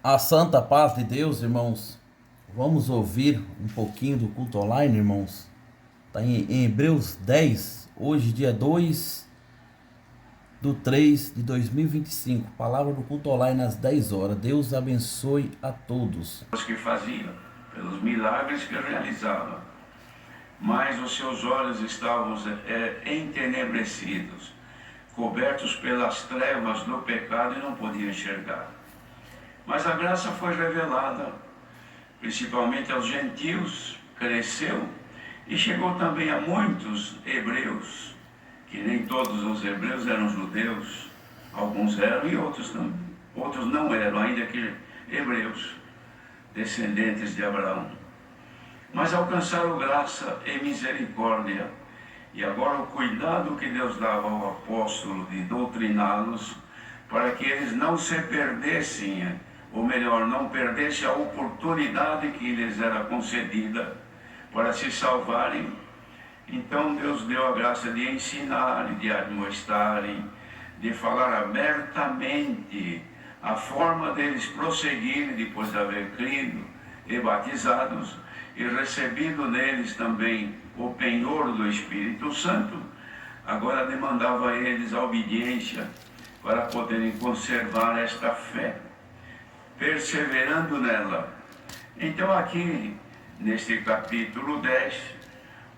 A santa paz de Deus, irmãos. Vamos ouvir um pouquinho do culto online, irmãos. Está em Hebreus 10, hoje, dia 2/3/2025. Palavra do culto online às 10 horas. Deus abençoe a todos. Os que faziam, pelos milagres que realizava, mas os seus olhos estavam entenebrecidos, cobertos pelas trevas do pecado e não podiam enxergar. Mas a graça foi revelada, principalmente aos gentios, cresceu e chegou também a muitos hebreus, que nem todos os hebreus eram judeus, alguns eram e outros não eram, ainda que hebreus, descendentes de Abraão. Mas alcançaram graça e misericórdia, e agora o cuidado que Deus dava ao apóstolo de doutriná-los, para que eles não se perdessem, ou melhor, não perdessem a oportunidade que lhes era concedida para se salvarem. Então Deus deu a graça de ensinar, de admoestarem, de falar abertamente a forma deles prosseguirem depois de haver crido e batizados e recebido neles também o penhor do Espírito Santo. Agora demandava a eles a obediência para poderem conservar esta fé, perseverando nela. Então aqui, neste capítulo 10,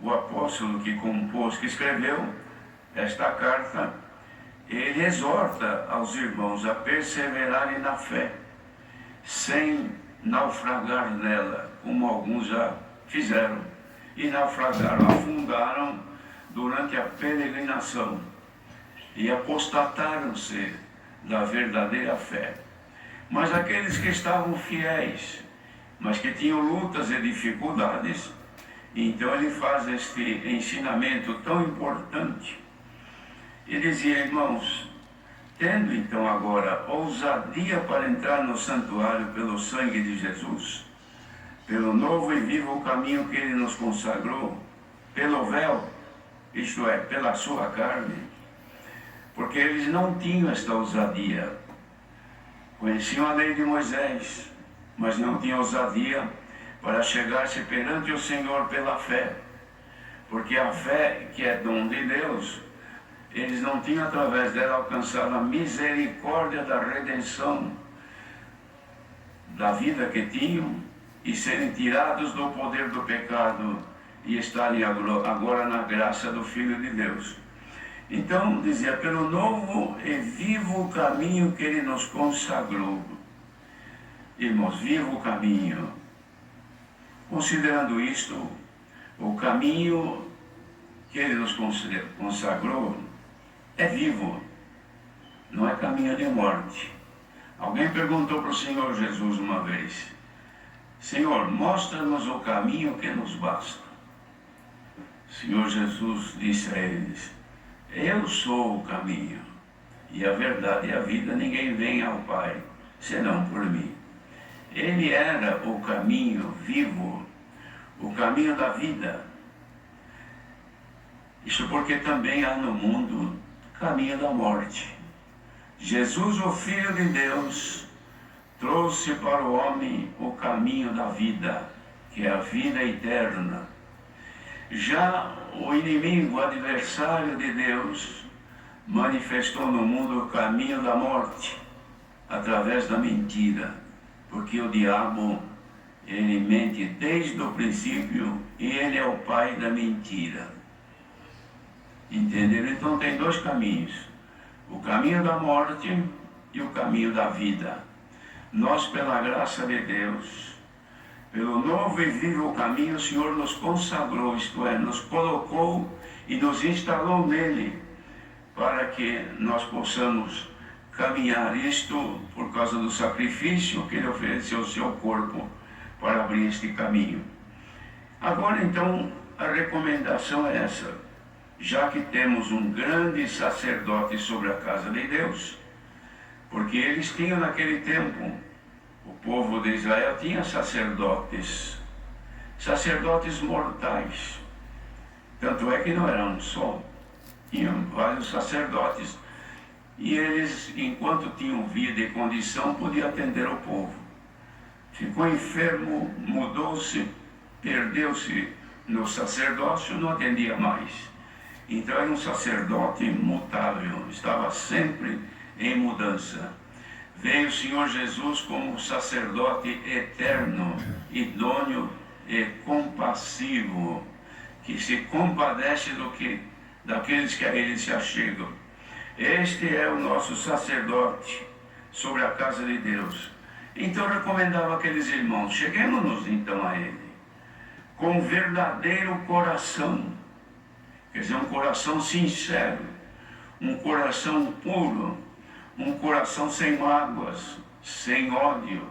o apóstolo que escreveu esta carta, ele exorta aos irmãos a perseverarem na fé, sem naufragar nela, como alguns já fizeram, e naufragaram, afundaram durante a peregrinação, e apostataram-se da verdadeira fé. Mas aqueles que estavam fiéis, mas que tinham lutas e dificuldades, então ele faz este ensinamento tão importante. E dizia: irmãos, tendo então agora ousadia para entrar no santuário pelo sangue de Jesus, pelo novo e vivo caminho que ele nos consagrou, pelo véu, isto é, pela sua carne, porque eles não tinham esta ousadia. Conheciam a lei de Moisés, mas não tinham ousadia para chegar-se perante o Senhor pela fé, porque a fé, que é dom de Deus, eles não tinham através dela alcançado a misericórdia da redenção da vida que tinham e serem tirados do poder do pecado e estarem agora na graça do Filho de Deus. Então dizia: pelo novo e vivo caminho que ele nos consagrou. Irmãos, vivo caminho. Considerando isto, o caminho que ele nos consagrou é vivo, não é caminho de morte. Alguém perguntou para o Senhor Jesus uma vez: Senhor, mostra-nos o caminho que nos basta. O Senhor Jesus disse a eles: eu sou o caminho, e a verdade e a vida. Ninguém vem ao Pai senão por mim. Ele era o caminho vivo, o caminho da vida. Isso porque também há no mundo caminho da morte. Jesus, o Filho de Deus, trouxe para o homem o caminho da vida, que é a vida eterna. Já o inimigo, o adversário de Deus, manifestou no mundo o caminho da morte, através da mentira, porque o diabo, ele mente desde o princípio e ele é o pai da mentira. Entenderam? Então tem dois caminhos: o caminho da morte e o caminho da vida. Nós, pela graça de Deus, pelo novo e vivo caminho, o Senhor nos consagrou, isto é, nos colocou e nos instalou nele, para que nós possamos caminhar. Isto por causa do sacrifício que ele ofereceu o seu corpo para abrir este caminho. Agora então a recomendação é essa: já que temos um grande sacerdote sobre a casa de Deus, porque eles tinham naquele tempo, o povo de Israel tinha sacerdotes mortais. Tanto é que não eram um só, tinham vários sacerdotes. E eles, enquanto tinham vida e condição, podiam atender o povo. ficou enfermo, mudou-se, perdeu-se no sacerdócio, não atendia mais. Então era um sacerdote imutável, estava sempre em mudança. Veio o Senhor Jesus como sacerdote eterno, idôneo e compassivo, que se compadece daqueles que a ele se achegam. Este é o nosso sacerdote sobre a casa de Deus. Então recomendava aqueles irmãos, cheguemos-nos então a ele, com verdadeiro coração, quer dizer, um coração sincero, um coração puro, um coração sem mágoas, sem ódio,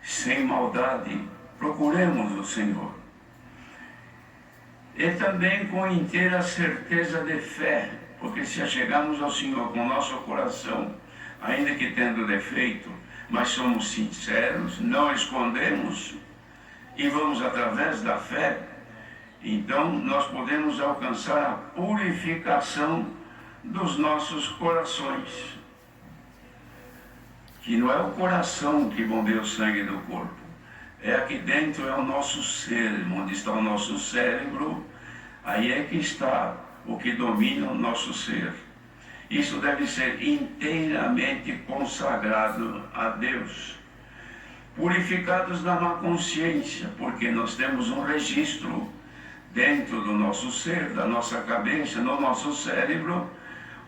sem maldade. Procuremos o Senhor. E também com inteira certeza de fé, porque se achegarmos ao Senhor com o nosso coração, ainda que tendo defeito, mas somos sinceros, não escondemos e vamos através da fé, então nós podemos alcançar a purificação dos nossos corações. Que não é o coração que bombeia o sangue do corpo, é aqui dentro, é o nosso ser, onde está o nosso cérebro, aí é que está o que domina o nosso ser. Isso deve ser inteiramente consagrado a Deus. Purificados da má consciência, porque nós temos um registro dentro do nosso ser, da nossa cabeça, no nosso cérebro,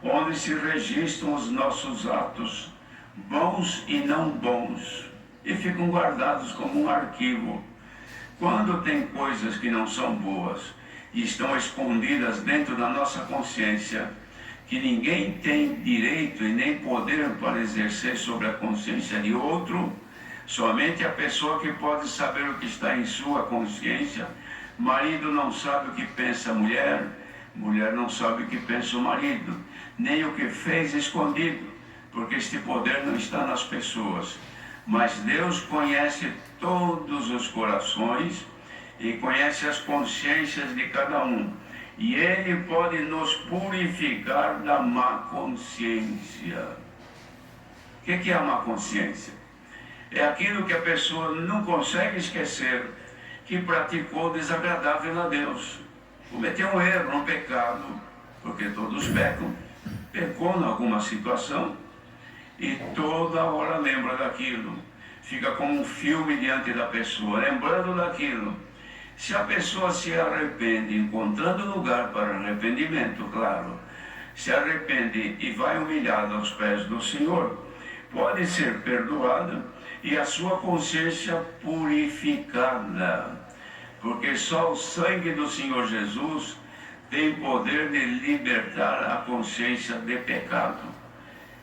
onde se registram os nossos atos, bons e não bons, e ficam guardados como um arquivo. Quando tem coisas que não são boas e estão escondidas dentro da nossa consciência, que ninguém tem direito e nem poder para exercer sobre a consciência de outro, somente a pessoa que pode saber o que está em sua consciência. Marido não sabe o que pensa a mulher, mulher não sabe o que pensa o marido, nem o que fez escondido, porque este poder não está nas pessoas. Mas Deus conhece todos os corações e conhece as consciências de cada um. E Ele pode nos purificar da má consciência. O que é a má consciência? É aquilo que a pessoa não consegue esquecer, que praticou desagradável a Deus. Cometeu um erro, um pecado, porque todos pecam, pecou em alguma situação, e toda hora lembra daquilo, fica como um filme diante da pessoa, lembrando daquilo. Se a pessoa se arrepende, encontrando lugar para arrependimento, claro, se arrepende e vai humilhado aos pés do Senhor, pode ser perdoada e a sua consciência purificada, porque só o sangue do Senhor Jesus tem poder de libertar a consciência de pecado.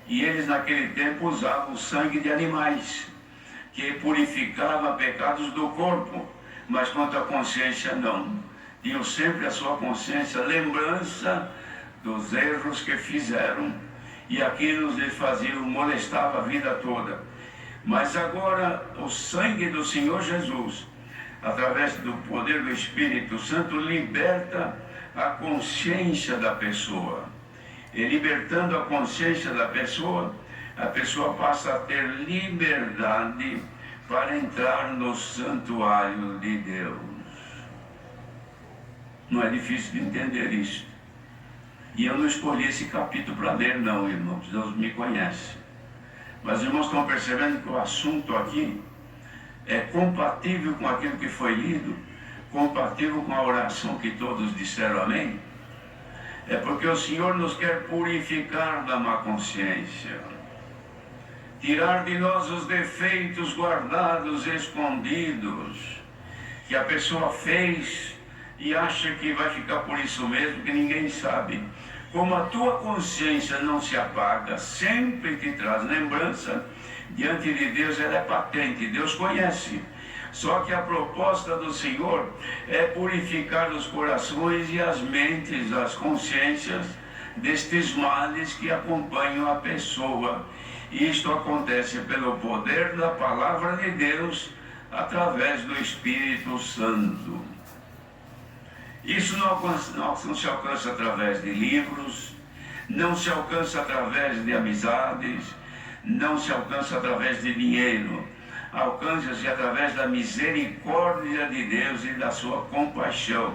E eles naquele tempo usavam o sangue de animais, que purificava pecados do corpo, mas quanto à consciência não. Tinham sempre a sua consciência lembrança dos erros que fizeram, e aquilo lhes fazia, molestava a vida toda. Mas agora o sangue do Senhor Jesus, através do poder do Espírito Santo, liberta a consciência da pessoa. E libertando a consciência da pessoa, a pessoa passa a ter liberdade para entrar no santuário de Deus. Não é difícil de entender isso. E eu não escolhi esse capítulo para ler não, irmãos, Deus me conhece. Mas os irmãos estão percebendo que o assunto aqui é compatível com aquilo que foi lido, compatível com a oração que todos disseram amém? É porque o Senhor nos quer purificar da má consciência, tirar de nós os defeitos guardados, escondidos, que a pessoa fez e acha que vai ficar por isso mesmo, que ninguém sabe. Como a tua consciência não se apaga, sempre te traz lembrança, diante de Deus ela é patente, Deus conhece. Só que a proposta do Senhor é purificar os corações e as mentes, as consciências destes males que acompanham a pessoa. E isto acontece pelo poder da palavra de Deus, através do Espírito Santo. Isso não se alcança através de livros, não se alcança através de amizades, não se alcança através de dinheiro. alcança-se através da misericórdia de Deus e da sua compaixão,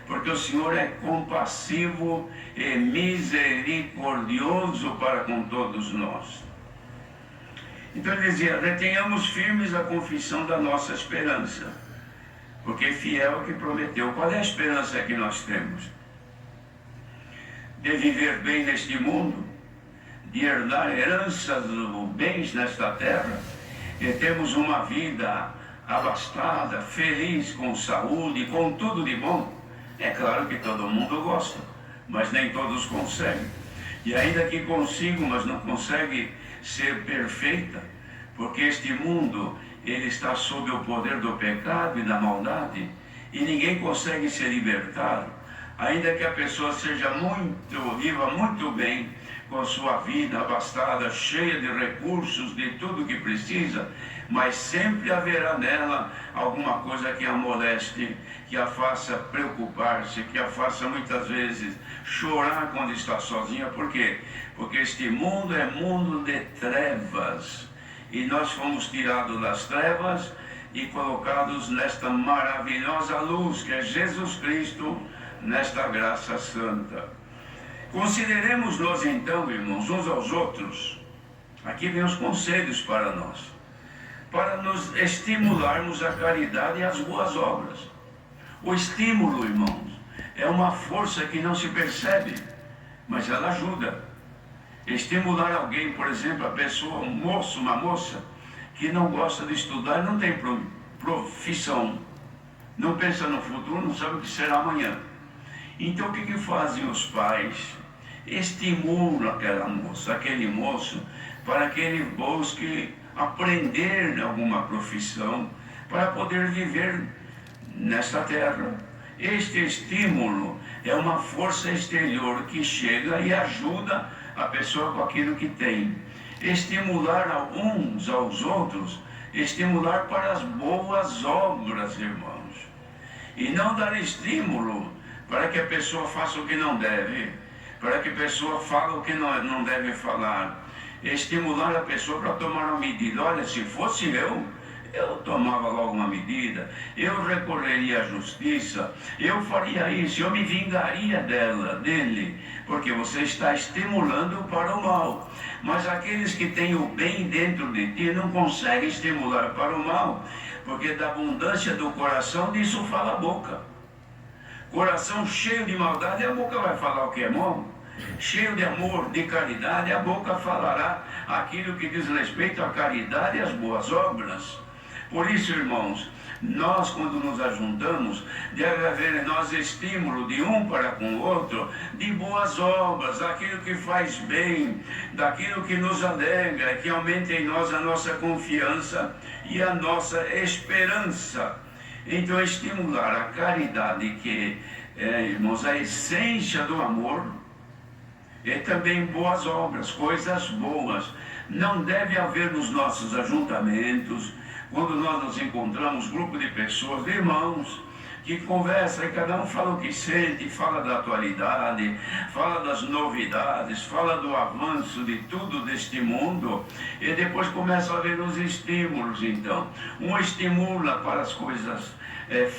porque o Senhor é compassivo e misericordioso para com todos nós. Então ele dizia: retenhamos firmes a confissão da nossa esperança, porque fiel é o que prometeu. Qual é a esperança que nós temos? De viver bem neste mundo, de herdar heranças ou bens nesta terra, e temos uma vida abastada, feliz, com saúde, com tudo de bom. É claro que todo mundo gosta, mas nem todos conseguem. E ainda que consigam, mas não conseguem ser perfeita, porque este mundo, ele está sob o poder do pecado e da maldade, e ninguém consegue se libertar. Ainda que a pessoa viva muito bem, com a sua vida abastada, cheia de recursos, de tudo que precisa, mas sempre haverá nela alguma coisa que a moleste, que a faça preocupar-se, que a faça muitas vezes chorar quando está sozinha. Por quê? Porque este mundo é mundo de trevas, e nós fomos tirados das trevas e colocados nesta maravilhosa luz que é Jesus Cristo, nesta graça santa. Consideremos-nos então, irmãos, uns aos outros. Aqui vem os conselhos para nós, para nos estimularmos a caridade e as boas obras. O estímulo, irmãos, é uma força que não se percebe, mas ela ajuda. Estimular alguém, por exemplo, a pessoa, um moço, uma moça, que não gosta de estudar, não tem profissão, não pensa no futuro, não sabe o que será amanhã. Então o que fazem os pais? Estimulam aquela moça, aquele moço, para que ele busque aprender alguma profissão, para poder viver nesta terra. Este estímulo é uma força exterior que chega e ajuda a pessoa com aquilo que tem. Estimular uns aos outros, estimular para as boas obras, irmãos. E não dar estímulo para que a pessoa faça o que não deve, para que a pessoa fale o que não deve falar. Estimular a pessoa para tomar uma medida. Olha, se fosse eu tomava logo uma medida, eu recorreria à justiça, eu faria isso, eu me vingaria dele, porque você está estimulando para o mal. Mas aqueles que têm o bem dentro de ti não conseguem estimular para o mal, porque da abundância do coração disso fala a boca. Coração cheio de maldade, a boca vai falar o que é bom. Cheio de amor, de caridade, a boca falará aquilo que diz respeito à caridade e às boas obras. Por isso, irmãos, nós quando nos ajuntamos, deve haver em nós estímulo de um para com o outro, de boas obras, daquilo que faz bem, daquilo que nos alegra, que aumenta em nós a nossa confiança e a nossa esperança. Então, estimular a caridade, que é, irmãos, a essência do amor, e também boas obras, coisas boas. Não deve haver nos nossos ajuntamentos, quando nós nos encontramos, grupo de pessoas, de irmãos, que conversam e cada um fala o que sente, fala da atualidade, fala das novidades, fala do avanço de tudo deste mundo, e depois começa a haver os estímulos. Então, um estimula para as coisas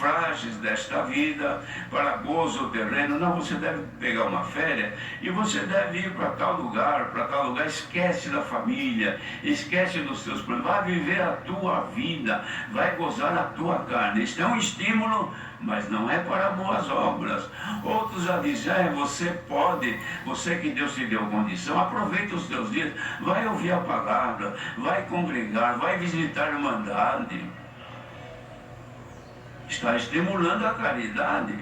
frágeis desta vida, para gozo terreno. Não, você deve pegar uma férias e você deve ir para tal lugar, esquece da família, esquece dos seus problemas, vai viver a tua vida, vai gozar a tua carne. Isso é um estímulo, mas não é para boas obras. Outros já dizem, você pode, você que Deus te deu condição, aproveita os teus dias, vai ouvir a palavra, vai congregar, vai visitar a irmandade. Está estimulando a caridade.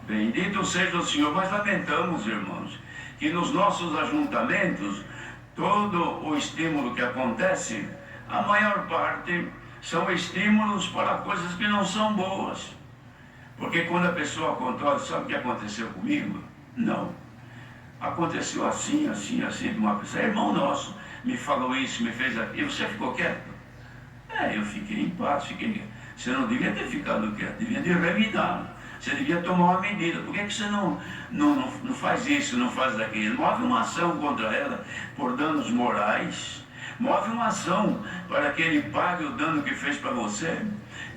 Bendito seja o Senhor. Mas lamentamos, irmãos, que nos nossos ajuntamentos, todo o estímulo que acontece, a maior parte são estímulos para coisas que não são boas. Porque quando a pessoa controla, sabe o que aconteceu comigo? Não. Aconteceu assim, de uma pessoa, irmão nosso, me falou isso, me fez aquilo, e você ficou quieto? Eu fiquei em paz, Você não devia ter ficado quieto, devia ter revidado. Você devia tomar uma medida. Por que você não faz isso, não faz daquilo? Move uma ação contra ela por danos morais, Move uma ação para que ele pague o dano que fez para você.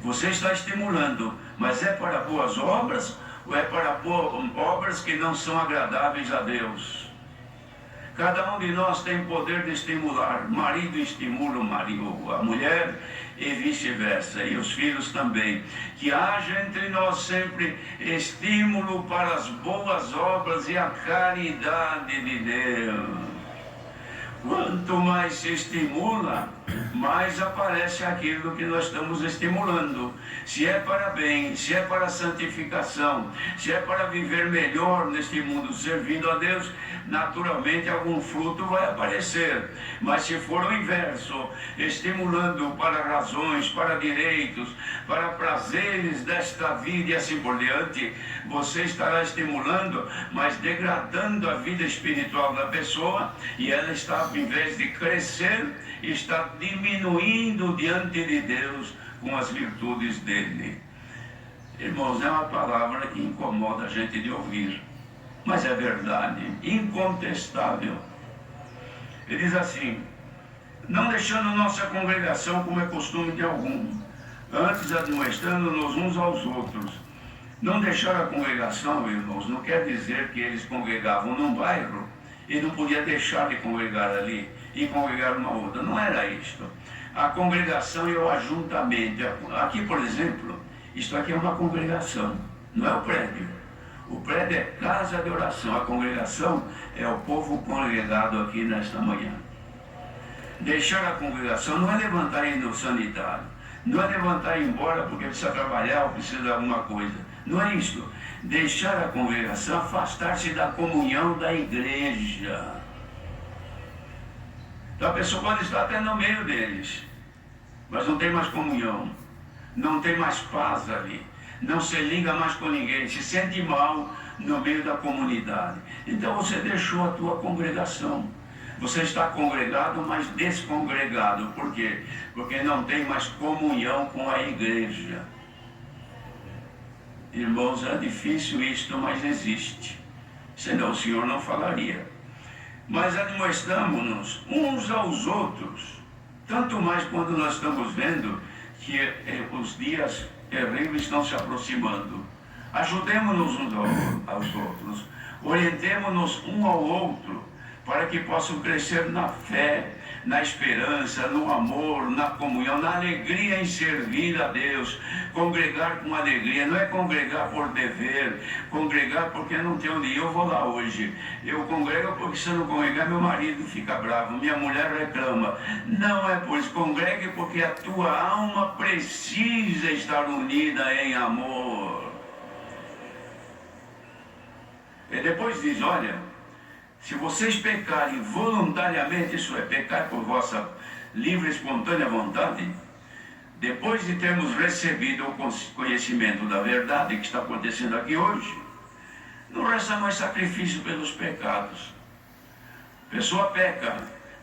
Você está estimulando, mas é para boas obras ou é para obras que não são agradáveis a Deus? Cada um de nós tem poder de estimular. Marido estimula o marido, a mulher e vice-versa, e os filhos também. Que haja entre nós sempre estímulo para as boas obras e a caridade de Deus. Quanto mais se estimula, mais aparece aquilo que nós estamos estimulando. Se é para bem, se é para santificação, se é para viver melhor neste mundo servindo a Deus, naturalmente algum fruto vai aparecer. Mas se for o inverso, estimulando para razões, para direitos, para prazeres desta vida e assim por diante, você estará estimulando, mas degradando a vida espiritual da pessoa, e ela está, em vez de crescer, está diminuindo diante de Deus com as virtudes dele. Irmãos, é uma palavra que incomoda a gente de ouvir, mas é verdade, incontestável. Ele diz assim: não deixando nossa congregação como é costume de algum, antes admoestando-nos uns aos outros. Não deixar a congregação, irmãos, não quer dizer que eles congregavam num bairro e não podia deixar de congregar ali e congregar numa outra. Não era isto. A congregação é o ajuntamento. Aqui, por exemplo, isto aqui é uma congregação, não é o prédio. O prédio é casa de oração. A congregação é o povo congregado aqui nesta manhã. Deixar a congregação não é levantar e ir no sanitário, não é levantar e ir embora porque precisa trabalhar ou precisa de alguma coisa. Não é isso. Deixar a congregação, afastar-se da comunhão da igreja. Então a pessoa pode estar até no meio deles, mas não tem mais comunhão, não tem mais paz ali, não se liga mais com ninguém, se sente mal no meio da comunidade. Então você deixou a tua congregação. Você está congregado, mas descongregado. Por quê? Porque não tem mais comunhão com a igreja. Irmãos, é difícil isto, mas existe. Senão o Senhor não falaria. Mas admoestamos-nos uns aos outros, tanto mais quando nós estamos vendo que os dias terríveis estão se aproximando. Ajudemos-nos uns aos outros, orientemos-nos um ao outro, para que possam crescer na fé, na esperança, no amor, na comunhão, na alegria em servir a Deus. Congregar com alegria, não é congregar por dever, congregar porque não tem onde ir. Eu vou lá hoje, eu congrego porque se eu não congregar meu marido fica bravo, minha mulher reclama. Não é por isso, congregue porque a tua alma precisa estar unida em amor. E depois diz, olha, se vocês pecarem voluntariamente, isso é, pecar por vossa livre e espontânea vontade, depois de termos recebido o conhecimento da verdade que está acontecendo aqui hoje, não resta mais sacrifício pelos pecados. A pessoa peca,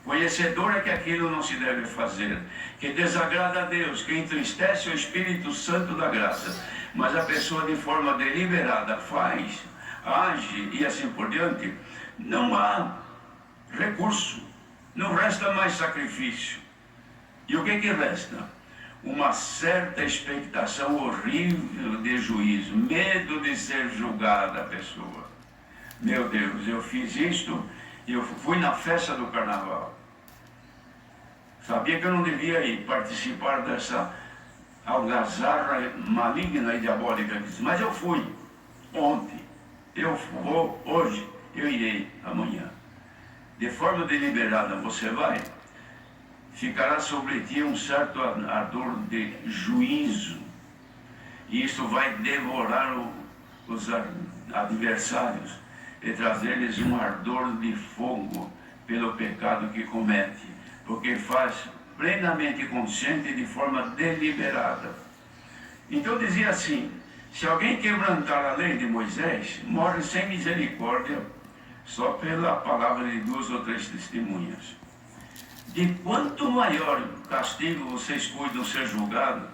conhecedora que aquilo não se deve fazer, que desagrada a Deus, que entristece o Espírito Santo da graça, mas a pessoa de forma deliberada faz, age e assim por diante, não há recurso, não resta mais sacrifício. E o que resta? Uma certa expectação horrível de juízo, medo de ser julgada a pessoa. Meu Deus, eu fiz isto, eu fui na festa do carnaval. Sabia que eu não devia ir participar dessa algazarra maligna e diabólica, mas eu fui ontem, eu vou hoje, eu irei amanhã. De forma deliberada você vai, ficará sobre ti um certo ardor de juízo, e isso vai devorar os adversários e trazer-lhes um ardor de fogo pelo pecado que comete, porque faz plenamente consciente de forma deliberada. Então dizia assim: se alguém quebrantar a lei de Moisés, morre sem misericórdia, só pela palavra de 2 ou 3 testemunhas. De quanto maior castigo vocês cuidam ser julgado,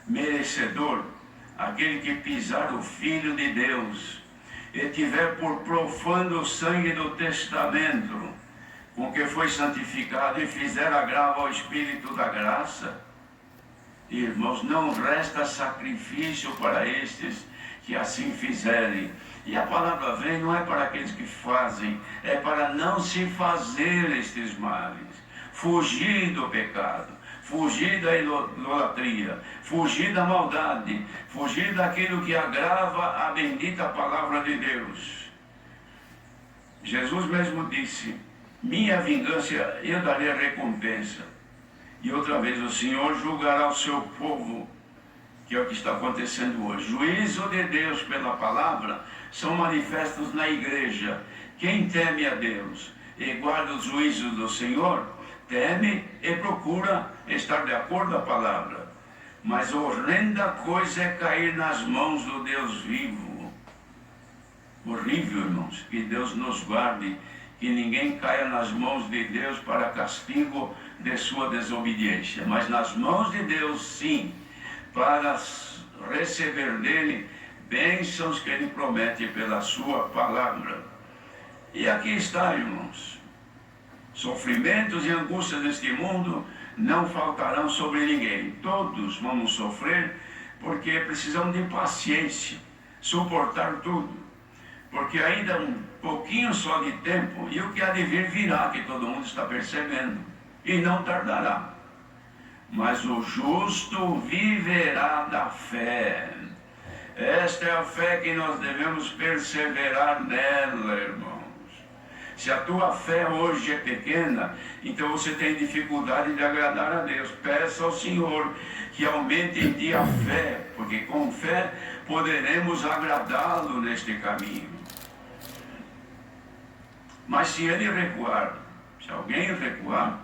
merecedor aquele que pisar o Filho de Deus e tiver por profano o sangue do testamento, com que foi santificado e fizeram agravo ao Espírito da graça, irmãos, não resta sacrifício para estes que assim fizerem. E a palavra vem não é para aqueles que fazem, é para não se fazer estes males. Fugir do pecado, fugir da idolatria, fugir da maldade, fugir daquilo que agrava a bendita palavra de Deus. Jesus mesmo disse: minha vingança, eu darei a recompensa. E outra vez, o Senhor julgará o seu povo, que é o que está acontecendo hoje. Juízo de Deus pela palavra são manifestos na igreja. Quem teme a Deus e guarda os juízos do Senhor, teme e procura estar de acordo com a palavra. Mas horrenda coisa é cair nas mãos do Deus vivo. Horrível, irmãos, que Deus nos guarde, que ninguém caia nas mãos de Deus para castigo de sua desobediência, mas nas mãos de Deus, sim, para receber dele bênçãos que ele promete pela sua palavra. E aqui está, irmãos, sofrimentos e angústias deste mundo não faltarão sobre ninguém. Todos vamos sofrer, porque precisamos de paciência, suportar tudo, porque ainda um pouquinho só de tempo, e o que há de vir virá, que todo mundo está percebendo, e não tardará. Mas o justo viverá da fé. Esta é a fé que nós devemos perseverar nela, irmãos. Se a tua fé hoje é pequena, então você tem dificuldade de agradar a Deus. Peça ao Senhor que aumente em ti a fé, porque com fé poderemos agradá-lo neste caminho. Mas se ele recuar, se alguém recuar,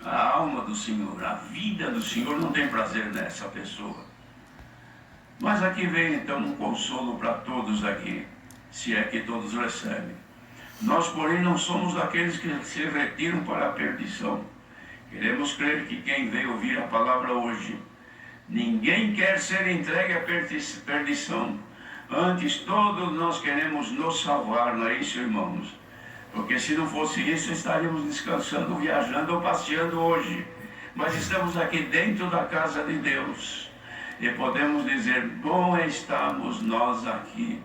a alma do Senhor, a vida do Senhor não tem prazer nessa pessoa. Mas aqui vem então um consolo para todos aqui, se é que todos recebem. Nós, porém, não somos daqueles que se retiram para a perdição. Queremos crer que quem veio ouvir a palavra hoje, ninguém quer ser entregue à perdição. Antes, todos nós queremos nos salvar, não é isso, irmãos? Porque se não fosse isso, estaríamos descansando, viajando ou passeando hoje. Mas estamos aqui dentro da casa de Deus. E podemos dizer, bom estamos nós aqui.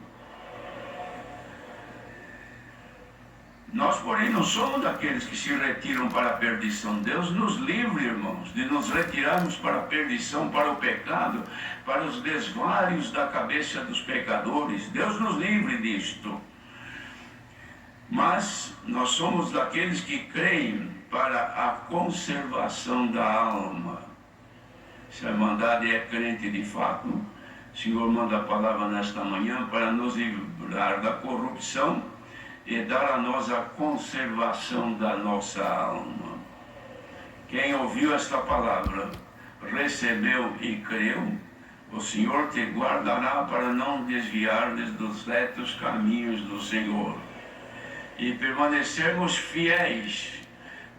Nós, porém, não somos daqueles que se retiram para a perdição. Deus nos livre, irmãos, de nos retirarmos para a perdição, para o pecado, para os desvários da cabeça dos pecadores. Deus nos livre disto. Mas nós somos daqueles que creem para a conservação da alma. Se a Irmandade é crente de fato, o Senhor manda a palavra nesta manhã para nos livrar da corrupção e dar a nós a conservação da nossa alma. Quem ouviu esta palavra, recebeu e creu, o Senhor te guardará para não desviar-te dos retos caminhos do Senhor. E permanecermos fiéis,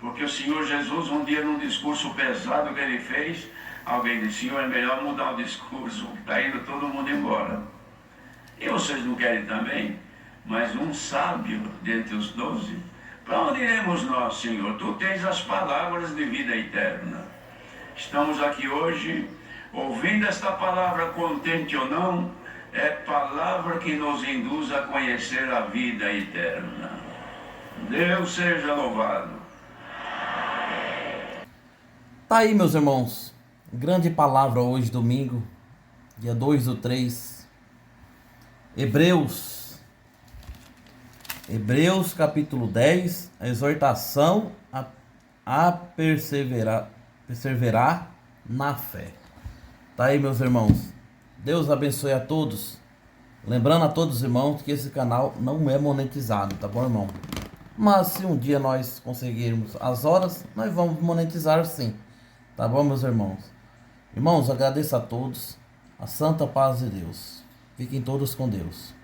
porque o Senhor Jesus, um dia num discurso pesado que ele fez, alguém disse, Senhor, é melhor mudar o discurso, está indo todo mundo embora. E vocês não querem também? Mas um sábio dentre os 12, para onde iremos nós, Senhor? Tu tens as palavras de vida eterna. Estamos aqui hoje, ouvindo esta palavra, contente ou não, é palavra que nos induz a conhecer a vida eterna. Deus seja louvado. Tá aí, meus irmãos, grande palavra hoje, domingo, dia 2/3, Hebreus capítulo 10, a exortação a perseverar na fé. Tá aí, meus irmãos, Deus abençoe a todos. Lembrando a todos os irmãos que esse canal não é monetizado, tá bom, irmão? Mas se um dia nós conseguirmos as horas, nós vamos monetizar sim. Tá bom, meus irmãos? Irmãos, agradeço a todos. A santa paz de Deus. Fiquem todos com Deus.